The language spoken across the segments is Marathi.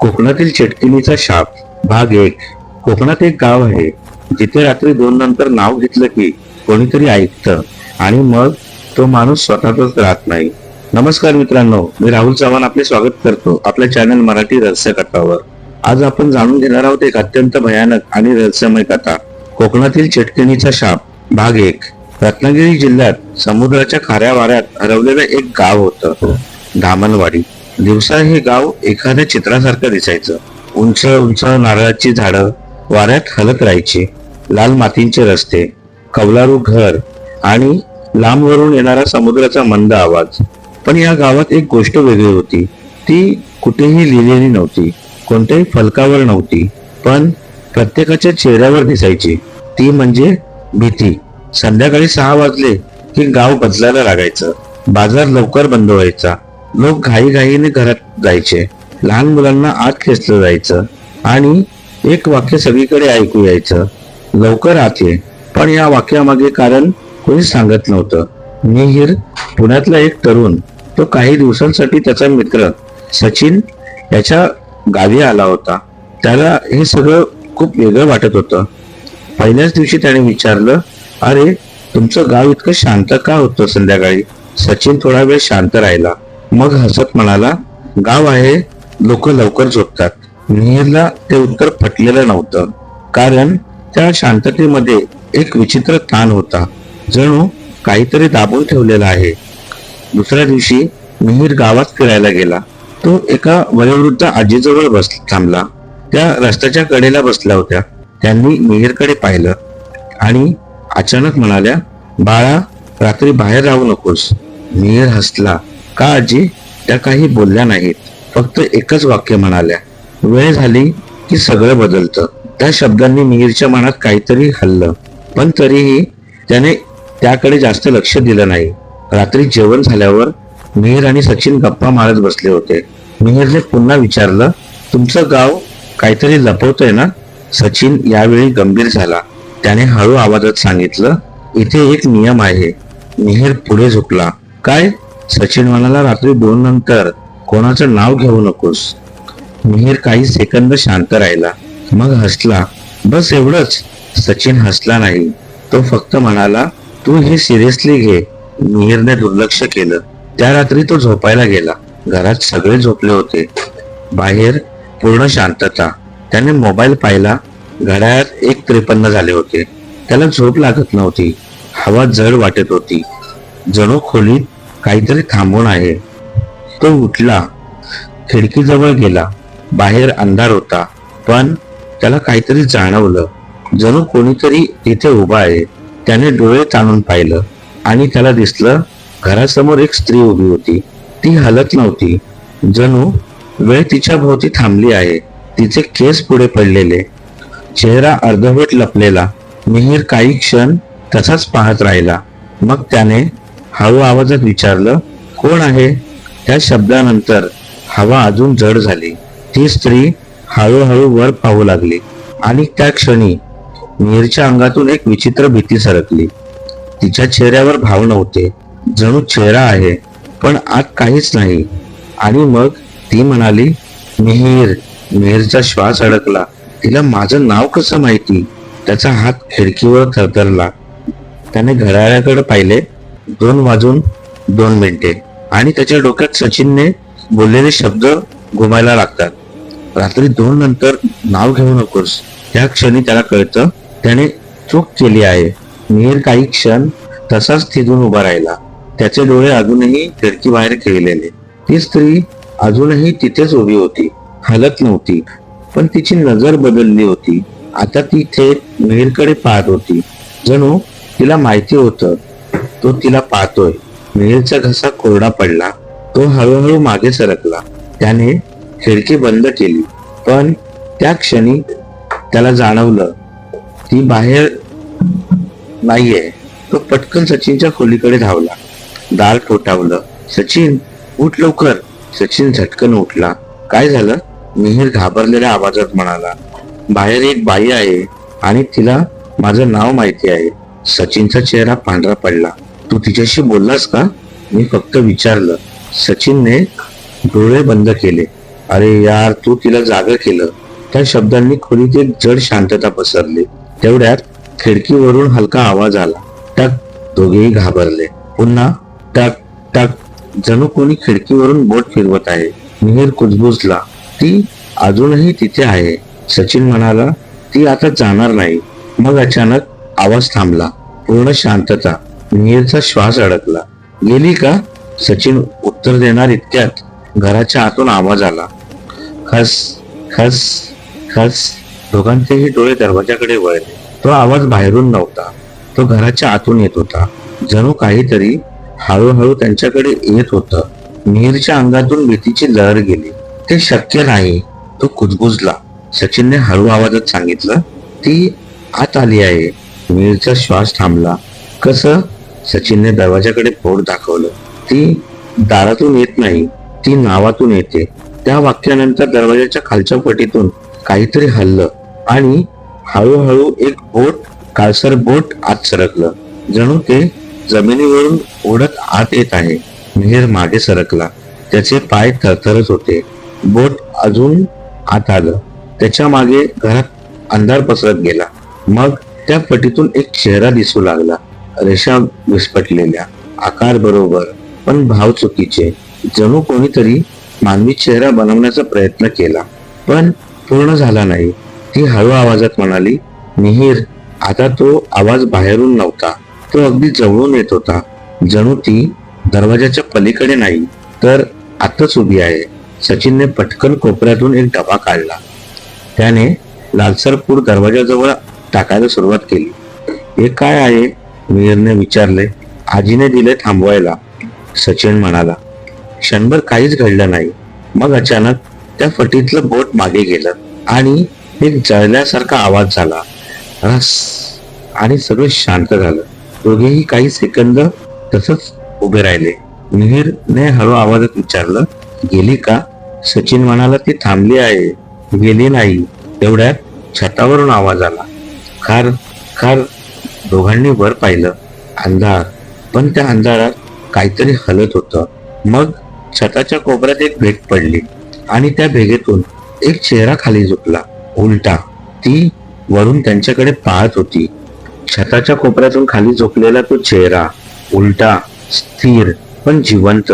कोकणातील चटकिनीचा शाप भाग 1. कोकणात एक गाव आहे जिथे रात्री 2 नंतर नाव घेतलं की कोणीतरी ऐकतं आणि मग तो माणूस स्वतःच राहत नाही. नमस्कार मित्रांनो, मी राहुल चव्हाण आपले स्वागत करतो आपल्या चॅनल मराठी रहस्य कथावर. आज आपण जाणून घेणार आहोत एक अत्यंत भयानक आणि रहस्यमय कथा, कोकणातील चटकिनीचा शाप भाग 1. रत्नागिरी जिल्ह्यात समुद्राच्या खाऱ्या वाऱ्यात हरवलेलं एक गाव होतं, धामणवाडी. दिवसा हे गाव एखाद्या चित्रासारखं दिसायचं. उंच उंच नारळाची झाडं वाऱ्यात हलत राहायची, लाल मातींचे रस्ते, कौलारू घर आणि लांबवरून येणारा समुद्राचा मंद आवाज. पण या गावात एक गोष्ट वेगळी होती. ती कुठेही लिहिलेली नव्हती, कोणत्याही फलकावर नव्हती, पण प्रत्येकाच्या चेहऱ्यावर दिसायची. ती म्हणजे भीती. संध्याकाळी 6 वाजले की गाव बदलायला लागायचं. बाजार लवकर बंद व्हायचा. लोक घाईघाईने घरात जायचे. लहान मुलांना आत खेचलं जायचं आणि एक वाक्य सगळीकडे ऐकू यायचं, लवकर आत ये. पण या वाक्यामागे कारण कोणी सांगत नव्हतं. मिहीर पुण्यातला एक तरुण, तो काही दिवसांसाठी त्याचा मित्र सचिन याच्या गावी आला होता. त्याला हे सगळं खूप वेगळं वाटत होतं. पहिल्याच दिवशी त्याने विचारलं, अरे तुमचं गाव इतकं शांत का होतं संध्याकाळी? सचिन थोडा वेळ शांत राहिला, मग हसत म्हणाला, गाव आहे, लोक लवकर झोपतात. मिहीरला ते उत्तर पटलेलं नव्हतं, कारण त्या शांततेमध्ये एक विचित्र ताण होता, जणू काहीतरी दाबून ठेवलेला आहे. दुसऱ्या दिवशी मिहीर गावात फिरायला गेला. तो एका वयोवृद्ध आजीजवळ थांबला. त्या रस्त्याच्या कडेला बसल्या होत्या. त्यांनी मिहीरकडे पाहिलं आणि अचानक म्हणाल्या, बाळा, रात्री बाहेर राहू नकोस. मिहीर हसला. का आजी? त्या काही बोलल्या नाहीत, फक्त एकच वाक्य म्हणाल्या, वेळ झाली की सगळं बदलतं. त्या शब्दांनी मिहीरच्या मनात काहीतरी हल्लं, पण तरीही त्याने त्याकडे जास्त लक्ष दिलं नाही. रात्री जेवण झाल्यावर मिहीर आणि सचिन गप्पा मारत बसले होते. मिहीरने पुन्हा विचारलं, तुमचं गाव काहीतरी लपवतंय ना? सचिन यावेळी गंभीर झाला. त्याने हळू आवाजात सांगितलं, इथे एक नियम आहे. मिहीर पुढे झुकला. काय? सचिन म्हणाला, रात्री 2 नंतर कोणाचं नाव घेऊ नकोस. मिहीर काही सेकंद शांत राहिला, मग हसला. बस एवढंच? सचिन हसला नाही. तो फक्त म्हणाला, तू हे सिरियसली घे. मिहीरने दुर्लक्ष केलं. त्या रात्री तो झोपायला गेला. घरात सगळे झोपले होते. बाहेर पूर्ण शांतता. त्याने मोबाईल पाहिला. घड्याळात 1:53 झाले होते. त्याला झोप लागत नव्हती. हवा जड वाटत होती, जणू खोलीत काहीतरी थांबून आहे. तो उठला, खिडकीजवळ गेला. बाहेर अंधार होता, पण त्याला काहीतरी जाणवलं, जणू कोणीतरी तिथे उभा आहे. त्याने डोळे ताणून पाहिलं आणि त्याला दिसलं, घरासमोर एक स्त्री उभी होती. ती हलत नव्हती, जणू वेळ तिच्या भोवती थांबली आहे. तिचे केस पुढे पडलेले, चेहरा अर्धवट लपलेला. मिहीर काही क्षण तसाच पाहत राहिला. मग त्याने हळू आवाजात विचारलं, कोण आहे? त्या शब्दानंतर हवा अजून जड झाली. ती स्त्री हळूहळू वर पाहू लागली आणि त्या क्षणी मिहीरच्या अंगातून एक विचित्र भीती सरकली. तिच्या चेहऱ्यावर भाव नव्हते, जणू चेहरा आहे पण आत काहीच नाही. आणि मग ती म्हणाली, मिहीर. मिहीरचा श्वास अडकला. तिला माझं नाव कसं माहिती? त्याचा हात खिडकीवर थरथरला. त्याने घड्याळाकडे पाहिले. 2:02 आणि त्याच्या डोक्यात सचिनने बोललेले शब्द घुमायला लागतात. रात्री 2 नंतर नाव घेऊ नकोस. त्या क्षणी त्याला कळतं, त्याने चूक केली आहे. मिहीर काही क्षण तसाच तिथून उभा राहिला. त्याचे डोळे अजूनही खिडकी बाहेर खेळलेले. ती स्त्री अजूनही तिथेच उभी होती, हलत नव्हती, पण तिची नजर बदलली होती. आता ती थेट मिहीरकडे पाहत होती, जणू तिला माहिती होतं तो तिला पाहतोय. मिहीरचा घसा कोरडा पडला. तो हळूहळू मागे सरकला. त्याने खिडकी बंद केली, पण त्या क्षणी त्याला जाणवलं ती बाहेर नाहीये. तो पटकन सचिनच्या खोलीकडे धावला. दार ठोठावलं. सचिन, उठ लवकर. सचिन झटकन उठला. काय झालं? मिहीर घाबरलेल्या आवाजात म्हणाला, बाहेर एक बाई आहे आणि तिला माझं नाव माहिती आहे. सचिनचा चेहरा पांढरा पडला. तू तिच्याशी बोललास का? मी फक्त विचारलं. सचिनने डोळे बंद केले. अरे यार, तू तिला जागं केलं. त्या शब्दांनी खोलीत एक जड शांतता पसरली. तेवढ्यात खिडकीवरून हलका आवाज आला. टक. दोघेही घाबरले. पुन्हा टक टक. जणू कोणी खिडकीवरून बोट फिरवत आहे. मिहीर कुजबुजला. ती अजूनही तिथे आहे. सचिन म्हणाला, ती आता जाणार नाही. मग अचानक आवाज थांबला. पूर्ण शांतता. मिहीरचा श्वास अडकला. गेली का? सचिन उत्तर देणार इतक्यात घराच्या आतून आवाज आला. खस खस खस. दोघांचेही डोळे दरवाजाकडे वळले. तो आवाज बाहेरून नव्हता, तो घराच्या आतून येत होता. जणू काहीतरी हळूहळू त्यांच्याकडे येत होतं. मिहीरच्या अंगातून भीतीची लहर गेली. ते शक्य नाही, तो कुजबुजला. सचिनने हळू आवाजात सांगितलं, ती आत आली आहे. मिहीरचा श्वास थांबला. कसं? सचिनने दरवाजाकडे बोट दाखवलं. ती दारातून येत नाही, ती नावातून येते. त्या वाक्यानंतर दरवाजाच्या खालच्या पटीतून काहीतरी हललं आणि हळूहळू एक बोट, काळसर बोट आत सरकलं. जणू ते जमिनीवरून ओढत आत येत आहे. मिहीर मागे सरकला. त्याचे पाय थरथरत होते. बोट अजून आत आलं. त्याच्या मागे घरात अंधार पसरत गेला. मग त्या पटीतून एक चेहरा दिसू लागला. रेषा विस्फटलेल्या, आकार बरोबर पण भाव चुकीचे. जणू कोणीतरी मानवी चेहरा बनवण्याचा प्रयत्न केला, पण पूर्ण झाला नाही. ती हळू आवाजात म्हणाली, मिहीर. आता तो आवाज बाहेरून नव्हता, तो अगदी जवळून येत होता. जणू ती दरवाजाच्या पलीकडे नाही, तर आतच उभी आहे. सचिनने पटकन कोपऱ्यातून एक डबा काढला. त्याने लालसर पूड दरवाजाजवळ टाकायला सुरुवात केली. हे काय आहे? मिहीरने विचारले. आजीने दिले थांबवायला, सचिन म्हणाला. क्षणभर काहीच घडलं नाही. मग अचानक त्या फटीतलं बोट मागे गेलं आणि एक जळल्यासारखा आवाज झाला. रस. आणि सगळं शांत झालं. दोघेही काही सेकंद तसंच उभे राहिले. मिहीरने हळू आवाजात विचारलं, गेली का? सचिन म्हणाला, ती थांबली आहे, गेली नाही. तेवढ्यात छतावरून आवाज आला. खार खार. दोघांनी वर पाहिलं. अंधार, पण त्या अंधारात काहीतरी हलत होतं. मग छताच्या कोपऱ्यात एक भेग पडली आणि त्या भेगेतून एक चेहरा खाली झुकला, उलटा. ती वरून त्यांच्याकडे पाहत होती. छताच्या कोपऱ्यातून खाली झुकलेला तो चेहरा, उलटा, स्थिर पण जिवंत.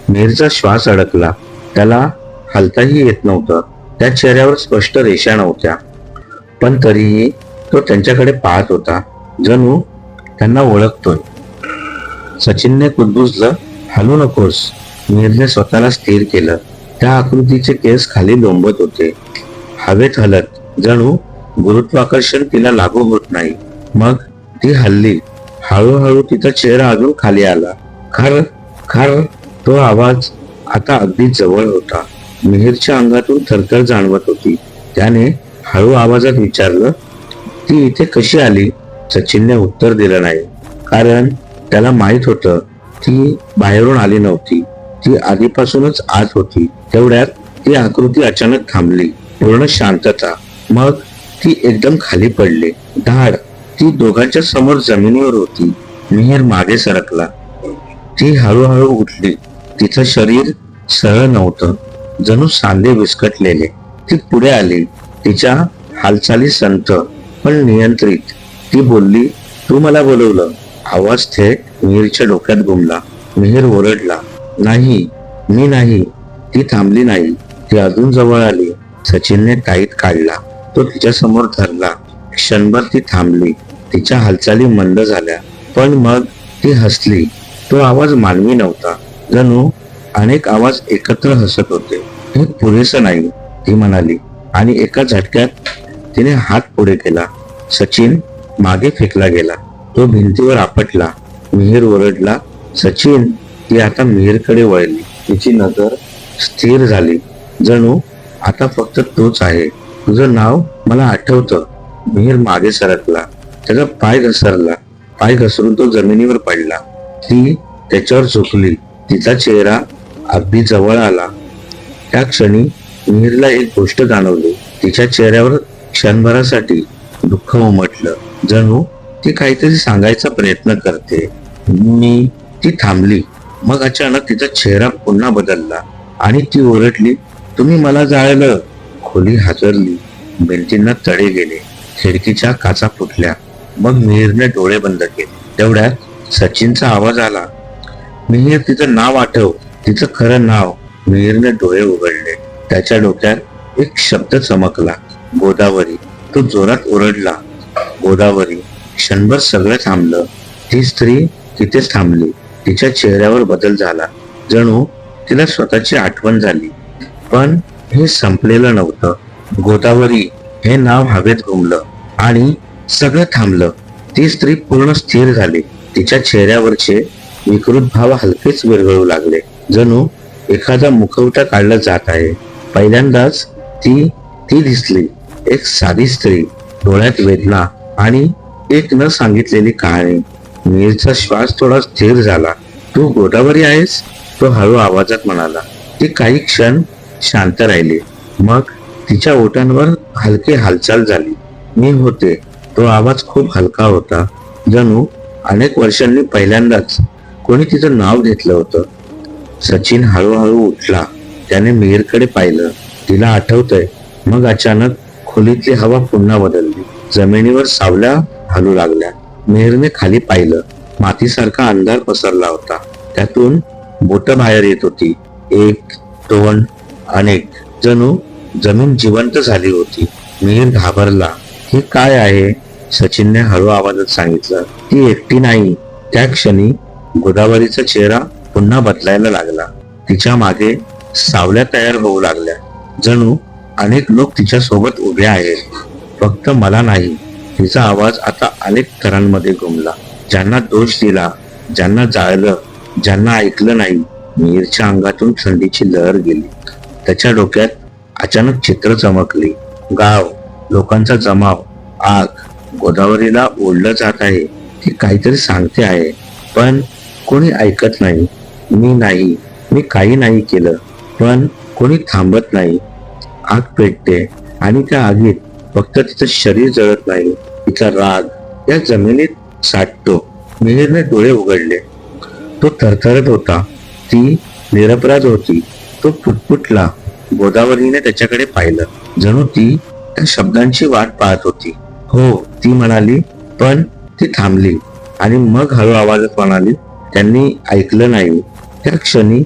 मिहीरचा श्वास अडकला. त्याला हलताही येत नव्हतं. त्या चेहऱ्यावर स्पष्ट रेषा नव्हत्या, पण तरीही तो त्यांच्याकडे पाहत होता, जणू त्यांना ओळखतोय. सचिनने कुजबुजलं, हलू नकोस. मिहीरने स्वतःला स्थिर केलं. त्या आकृतीचे केस खाली लोंबत होते, हवेत हलत, जणू गुरुत्वाकर्षण तिला लागू होत नाही. मग ती हलली. हळूहळू तिचा चेहरा अजून खाली आला. खर खर. तो आवाज आता अगदी जवळ होता. मिहीरच्या अंगातून थरथर जाणवत होती. त्याने हळू आवाजात विचारलं, ती इथे कशी आली? सचिनने उत्तर दिलं नाही, कारण त्याला माहित होतं ती बाहेरून आली नव्हती, ती आधीपासूनच आत होती. तेवढ्यात ती आकृती अचानक थांबली. पूर्ण शांतता. मग ती एकदम खाली पडली. धाड. ती दोघांच्या समोर जमिनीवर होती. मिहीर मागे सरकला. ती हळूहळू उठली. तिचं शरीर सरळ नव्हतं, जणू सांधे विस्कटलेले. ती पुढे आली. तिच्या हालचाली संत पण नियंत्रित. ती बोलली, तू मला बोलवलं. आवाज थेट मिहीरच्या डोक्यात घुमला. मिहीर ओरडला, नाही, मी नाही. ती थांबली नाही. ती अजून जवळ आली. सचिनने टाईट काढला. तो तिच्या समोर धरला. क्षणभर ती थांबली. तिच्या हालचाली मंद झाल्या, पण मग ती हसली. तो आवाज मानवी नव्हता, जणू अनेक आवाज एकत्र हसत होते. हे पुरेसं नाही, ती म्हणाली, आणि एका झटक्यात तिने हात पुढे केला. सचिन मागे फेकला गेला. तो भिंतीवर आपटला. मिहीर ओरडला, सचिन. ती आता मिहीरकडे वळली. तिची नजर स्थिर झाली, जणू आता फक्त तोच आहे. तुझं नाव मला आठवतं. मिहीर मागे सरकला. त्याचा पाय घसरला. पाय घसरून तो जमिनीवर पडला. ती त्याच्यावर झुकली. तिचा चेहरा अगदी जवळ आला. त्या क्षणी मिहीरला एक गोष्ट जाणवली. तिच्या चेहऱ्यावर क्षणभरासाठी दुःख उमटलं, जणू ती काहीतरी सांगायचा प्रयत्न करते. मी. ती थांबली. मग अचानक तिचा चेहरा पुन्हा बदलला आणि ती ओरडली, तुम्ही मला जाळलं. खोली हादरली, भिंतींना तडे गेले, खिडकीच्या काचा फुटल्या. मग मिहीरने डोळे बंद केले. तेवढ्यात सचिनचा आवाज आला, मिहीर, तिचं नाव आठव, तिचं खरं नाव. मिहीरने डोळे उघडले. त्याच्या डोक्यात एक शब्द चमकला, गोदावरी. तो जोरात ओरडला, गोदावरी. क्षणभर सगळं थांबलं. ती स्त्री तिथेच थांबली. तिच्या चेहऱ्यावर बदल झाला, जणू तिला स्वतःची आठवण झाली. पण हे संपलेलं नव्हतं. गोदावरी हे नाव हवेत घुमलं आणि सगळं थांबलं. ती स्त्री पूर्ण स्थिर झाली. तिच्या चेहऱ्यावरचे विकृत भाव हलकेच विरघळू लागले, जणू एखादा मुखवटा काढला जात आहे. पहिल्यांदाच ती ती दिसली, एक साधी स्त्री, डोळ्यात वेदना आणि एक न सांगितलेली कहाणी. मिहीरचा श्वास थोडा स्थिर झाला. तू गोदावरी आहेस? तो हळू आवाजात म्हणाला. ती काही क्षण शांत राहिली, मग तिच्या ओठांवर हलकी हालचाल झाली. मी होते. तो आवाज खूप हलका होता, जणू अनेक वर्षांनी पहिल्यांदाच कोणी तिचं नाव घेतलं होतं. सचिन हळूहळू उठला. त्याने मिहीरकडे पाहिलं. तिला आठवतंय. मग अचानक खोलीतली हवा पुन्हा बदलली. जमिनीवर सावल्या हलू लागल्या. मिहीरने खाली पाहिलं. मातीसारखा अंधार पसरला होता. त्यातून बोटं बाहेर येत होती. एक, दोन, अनेक. जणू जमीन जिवंत झाली होती. मिहीर घाबरला. हे काय आहे? सचिनने हळू आवाजात सांगितलं. ती एकटी नाही. त्या क्षणी गोदावरीचा चेहरा पुन्हा बदलायला लागला. तिच्या मागे सावल्या तयार होऊ लागल्या, जणू अनेक लोक तिच्या सोबत उभे आहेत. फक्त मला नाही. तिचा आवाज आता अनेक थरांमध्ये घुमला. ज्यांना दोष दिला, ज्यांना जाळलं, ज्यांना ऐकलं नाही. मिहीरच्या अंगातून थंडीची लहर गेली. त्याच्या डोक्यात अचानक चित्र चमकली. गाव, लोकांचा जमाव, आग. गोदावरीला ओढलं जात आहे. ती काहीतरी सांगते आहे, पण कोणी ऐकत नाही. मी नाही, मी काही नाही केलं, पण कोणी थांबत नाही. आग पेटते आणि त्या आगीत फक्त तिचं शरीर जळत नाही, तिचा राग या जमिनीत साठतो. मिहीरने डोळे उघडले. तो थरथरत होता. ती निरपराध होती. तो फुटफुटला. गोदावरीने त्याच्याकडे पाहिलं, जणू ती त्या शब्दांची वाट पाहत होती. हो, ती म्हणाली, पण ती थांबली आणि मग हळू आवाजात म्हणाली, त्यांनी ऐकलं नाही. त्या क्षणी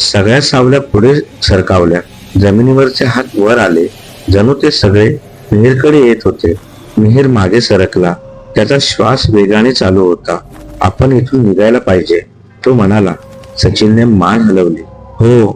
सगळ्या सावल्या पुढे सरकावल्या. जमिनीवरचे हात वर आले, जणू ते सगळे मिहीरकडे येत होते. मिहीर मागे सरकला. त्याचा श्वास वेगाने चालू होता. आपण इथून निघायला पाहिजे, तो म्हणाला. सचिनने मान हलवली. हो,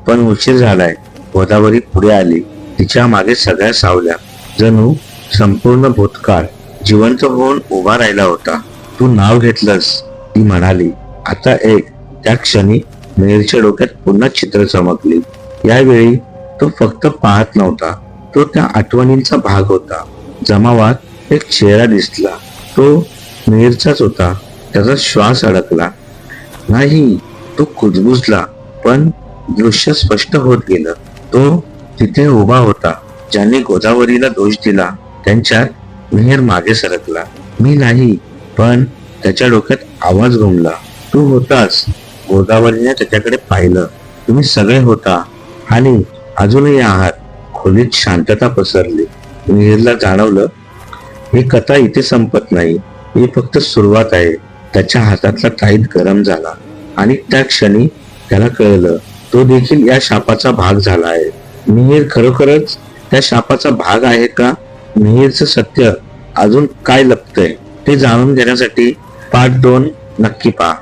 पण उशीर झालाय. गोदावरी पुढे आली. तिच्या मागे सगळ्या सावल्या. जणू संपूर्ण भूतकाळ जिवंत होऊन उभा राहिला होता. तू नाव घेतलंस, ती म्हणाली. आता एक. त्या क्षणी मिहीरच्या डोक्यात पुन्हा चित्र चमकली. यावेळी तो फक्त पाहत नव्हता, तो त्या आठवणींचा भाग होता. जमावात एक चेहरा दिसला. तो मिहीरचाच होता. त्याचा श्वास अडकला नाही. तो कुजबुजला, पण दृश्य स्पष्ट होत गेलं. तो तिथे उभा होता. ज्यांनी गोदावरीला दोष दिला त्यांच्यात मिहीर मागे सरकला. मी नाही, पण त्याच्या डोक्यात आवाज घुमला. तू होतास. गोदावरीने त्याच्याकडे पाहिलं. तुम्ही सगळे होता आणि अजूनही आहात. खोलीत शांतता पसरली. मिहीरला जाणवलं, ही कथा इथे संपत नाही, ही फक्त सुरुवात आहे. त्याच्या हातातला टाईट गरम झाला आणि त्या क्षणी त्याला कळलं, तो देखील या शापाचा भाग झाला आहे. मिहीर खरोखरच त्या शापाचा भाग आहे का? मिहीरचं सत्य अजून काय लपतंय ते जाणून घेण्यासाठी पार्ट 2 नक्की पहा.